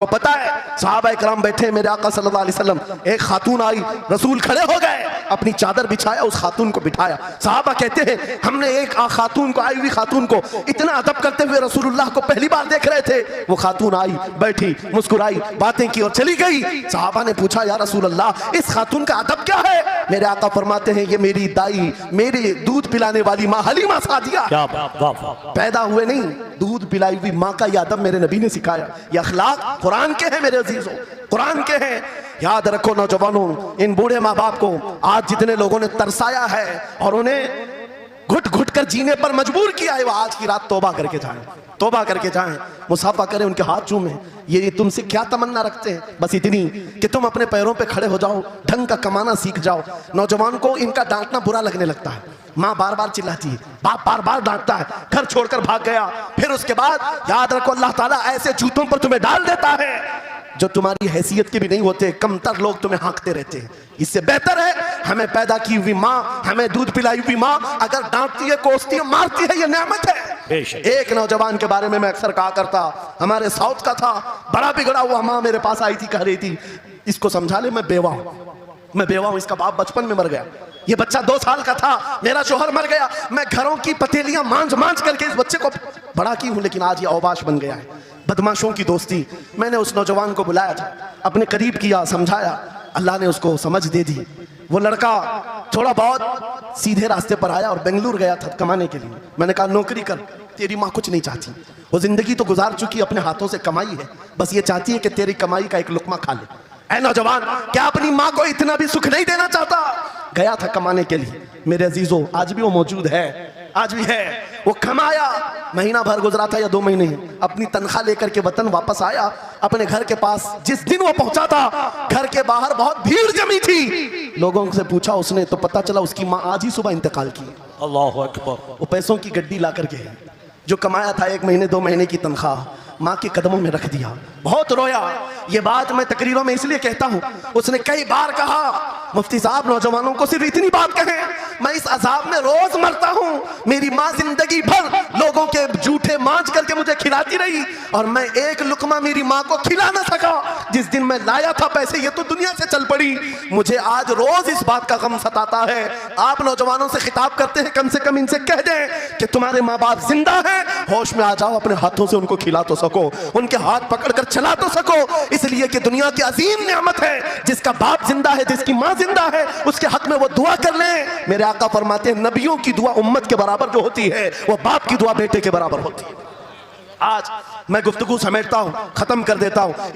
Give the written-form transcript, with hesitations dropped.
को पता है सहाबा इकराम बैठे, मेरे आका सल्लल्लाहु अलैहि वसल्लम, एक खातून आई, रसूल खड़े हो गए, अपनी चादर बिछाया, उस खातून को बिठाया। सहाबा कहते हैं हमने एक खातून को, आई हुई खातून को इतना अदब करते हुए रसूलुल्लाह को पहली बार देख रहे थे। वो खातून आई, बैठी, मुस्कुराई, बातें की और चली गई। सहाबा ने पूछा या रसूलल्लाह इस खातून का अदब क्या है? मेरे आका फरमाते हैं ये मेरी दाई, मेरी दूध पिलाने वाली माँ हलीमा सादिया, पैदा हुए नहीं, दूध पिलाई हुई माँ का यह अदब मेरे नबी ने सिखाया। यह अखलाक कुरान के हैं मेरे अजीजों, कुरान के हैं। याद रखो नौजवानों, इन बूढ़े माँ बाप को आज जितने लोगों ने तरसाया है और उन्हें घुट घुट कर जीने पर मजबूर किया है, वो आज की रात तौबा करके जाएं, तौबा करके जाएं, मुसाफा करें, उनके हाथ चूमें। ये तुमसे क्या तमन्ना रखते हैं? बस इतनी कि तुम अपने पैरों पे खड़े हो जाओ, ढंग का कमाना सीख जाओ। नौजवान को इनका डांटना बुरा लगने लगता है, माँ बार बार चिल्लाती है, बाप बार बार डांटता है, घर छोड़कर भाग गया, फिर उसके बाद याद रखो अल्लाह ताला ऐसे जूतों पर तुम्हें डाल देता है जो तुम्हारी हैसियत के भी नहीं होते, कमतर लोग तुम्हें हाँकते रहते हैं। इससे बेहतर है हमें पैदा की हुई माँ, हमें दूध पिलाई हुई माँ अगर डांटती है, कोसती है, मारती है, ये नेमत है। एक नौजवान के बारे में मैं अक्सर कहा करता, हमारे साउथ का था, बड़ा बिगड़ा हुआ, माँ मेरे पास आई थी, कह रही थी इसको समझा ले, मैं बेवा हूँ, मैं बेवा हूँ, इसका बाप बचपन में मर गया, ये बच्चा 2 साल का था, मेरा शोहर मर गया, मैं घरों की पतीलियां मांझ मांझ करके इस बच्चे को बड़ा की हूं, लेकिन आज ये औबाश बन गया है। बदमाशों की दोस्ती। मैंने उस नौजवान को बुलाया था, अपने करीब किया, समझाया, अल्लाह ने उसको समझ दे दी। वो लड़का थोड़ा बहुत सीधे रास्ते पर आया और बेंगलुरु गया था कमाने के लिए। मैंने कहा नौकरी कर, तेरी माँ कुछ नहीं चाहती, वो जिंदगी तो गुजार चुकी, अपने हाथों से कमाई है, बस ये चाहती है कि तेरी कमाई का एक लुकमा खा ले। ऐ नौजवान, क्या अपनी माँ को इतना भी सुख नहीं देना चाहता? गया था कमाने के लिए। मेरे अजीजों, आज भी वो मौजूद है, आज भी है। वो कमाया, महीना भर गुजरा था या 2 महीने, अपनी तनख्वाह लेकर के वतन वापस आया। अपने घर के पास जिस दिन वो पहुंचा था, घर के बाहर बहुत भीड़ जमी थी। लोगों से पूछा उसने तो पता चला उसकी माँ आज ही सुबह इंतकाल की। अल्लाहु अकबर। वो पैसों की गड्डी ला करके जो कमाया था 1 महीने 2 महीने की तनख्वाह माँ के कदमों में रख दिया। बहुत रोया। ये बात मैं तकरीरों में इसलिए कहता हूँ, उसने कई बार कहा मुफ्ती साहब नौजवानों को सिर्फ इतनी बात कहें, मैं इस अजाब में रोज मरता हूँ, मेरी माँ जिंदगी भर लोगों के जूठे मांझ करके मुझे खिलाती रही और मैं एक लुकमा मेरी माँ को खिला ना सका। जिस दिन मैं लाया था पैसे, ये तो दुनिया से चल पड़ी, मुझे आज रोज इस बात का गम सताता है। आप नौजवानों से खिताब करते हैं, कम से कम इनसे कह दें कि तुम्हारे माँ बाप जिंदा है, होश में आ जाओ, अपने हाथों से उनको खिला तो सको, उनके हाथ पकड़कर चला तो सको, इसलिए कि दुनिया की अजीम नेमत है जिसका बाप जिंदा है, जिसकी माँ जिंदा है, उसके हक में वो दुआ कर ले। मेरे आका फरमाते हैं नबियों की दुआ उम्मत के बराबर जो होती है, वो बाप की दुआ बेटे के बराबर होती है। आज मैं गुफ्तगू समेटता हूं, खत्म कर देता हूं।